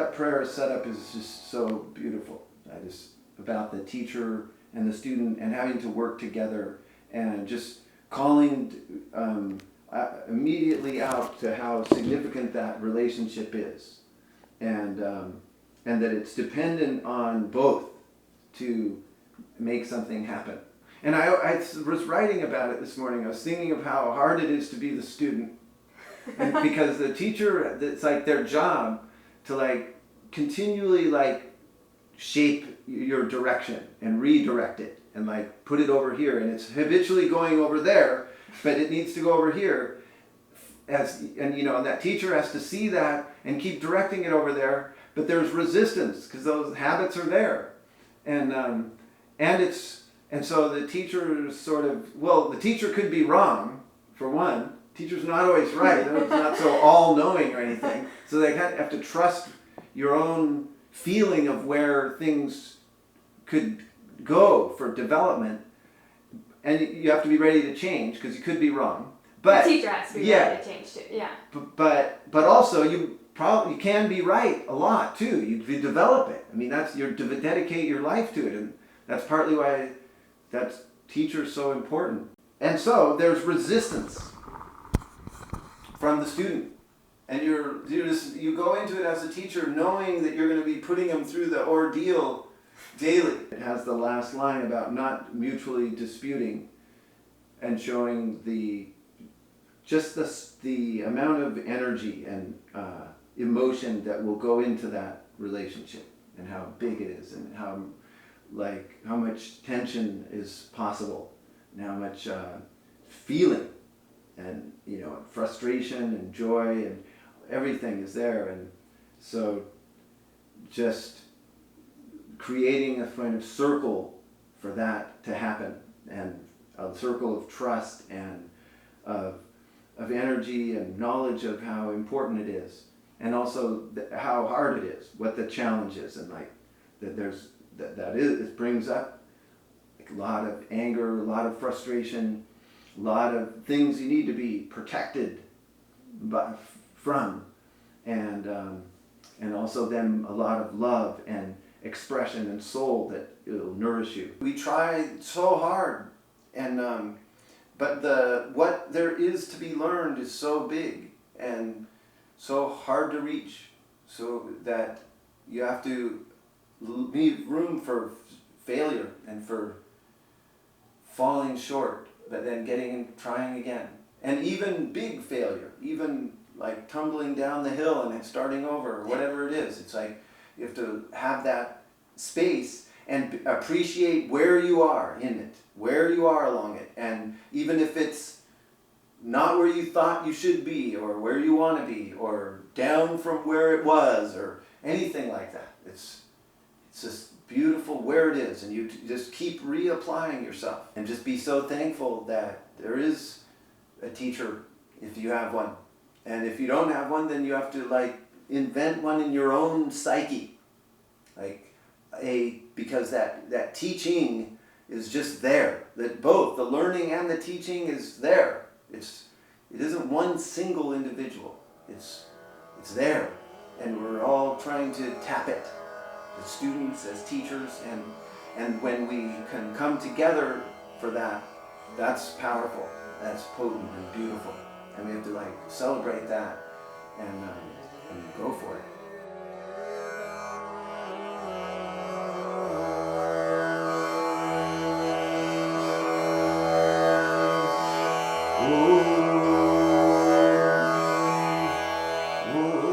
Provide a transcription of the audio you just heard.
that prayer set up is just so beautiful. About the teacher and the student and having to work together and just calling immediately out to how significant that relationship is, and that it's dependent on both to make something happen. And I was writing about it this morning. I was thinking of how hard it is to be the student, and because the teacher, it's like their job to like continually like shape your direction and redirect it and like put it over here, and it's habitually going over there, but it needs to go over here, and that teacher has to see that and keep directing it over there, but there's resistance because those habits are there, and so the teacher is sort of, the teacher could be wrong for one. Teacher's not always right. It's not so all-knowing or anything. So they kind of have to trust your own feeling of where things could go for development, and you have to be ready to change because you could be wrong. But the teacher has to be ready to change too. Yeah. But also you can be right a lot too. You develop it. I mean, you dedicate your life to it, and that's partly why that teacher's so important. And so there's resistance from the student. And you go into it as a teacher knowing that you're going to be putting them through the ordeal daily. It has the last line about not mutually disputing and showing the amount of energy and emotion that will go into that relationship, and how big it is, and how much tension is possible, and how much feeling and frustration and joy and everything is there. And so just creating a kind of circle for that to happen, and a circle of trust and of energy and knowledge of how important it is, and also how hard it is, what the challenge is, and it brings up a lot of anger, a lot of frustration, a lot of things you need to be protected from, and also then a lot of love and expression and soul that will nourish you. We try so hard, and but what there is to be learned is so big and so hard to reach, so that you have to leave room for failure and for falling short, but then trying again. And even big failure, even like tumbling down the hill and starting over, or whatever it is. It's like you have to have that space and appreciate where you are in it, where you are along it. And even if it's not where you thought you should be, or where you want to be, or down from where it was, or anything like that. It's just beautiful where it is, and you just keep reapplying yourself, and just be so thankful that there is a teacher if you have one. And if you don't have one, then you have to invent one in your own psyche. Because that teaching is just there. That both the learning and the teaching is there. It isn't one single individual. It's there, and we're all trying to tap it, as students, as teachers, and when we can come together for that, that's powerful, that's potent and beautiful, and we have to celebrate that and go for it. Oh,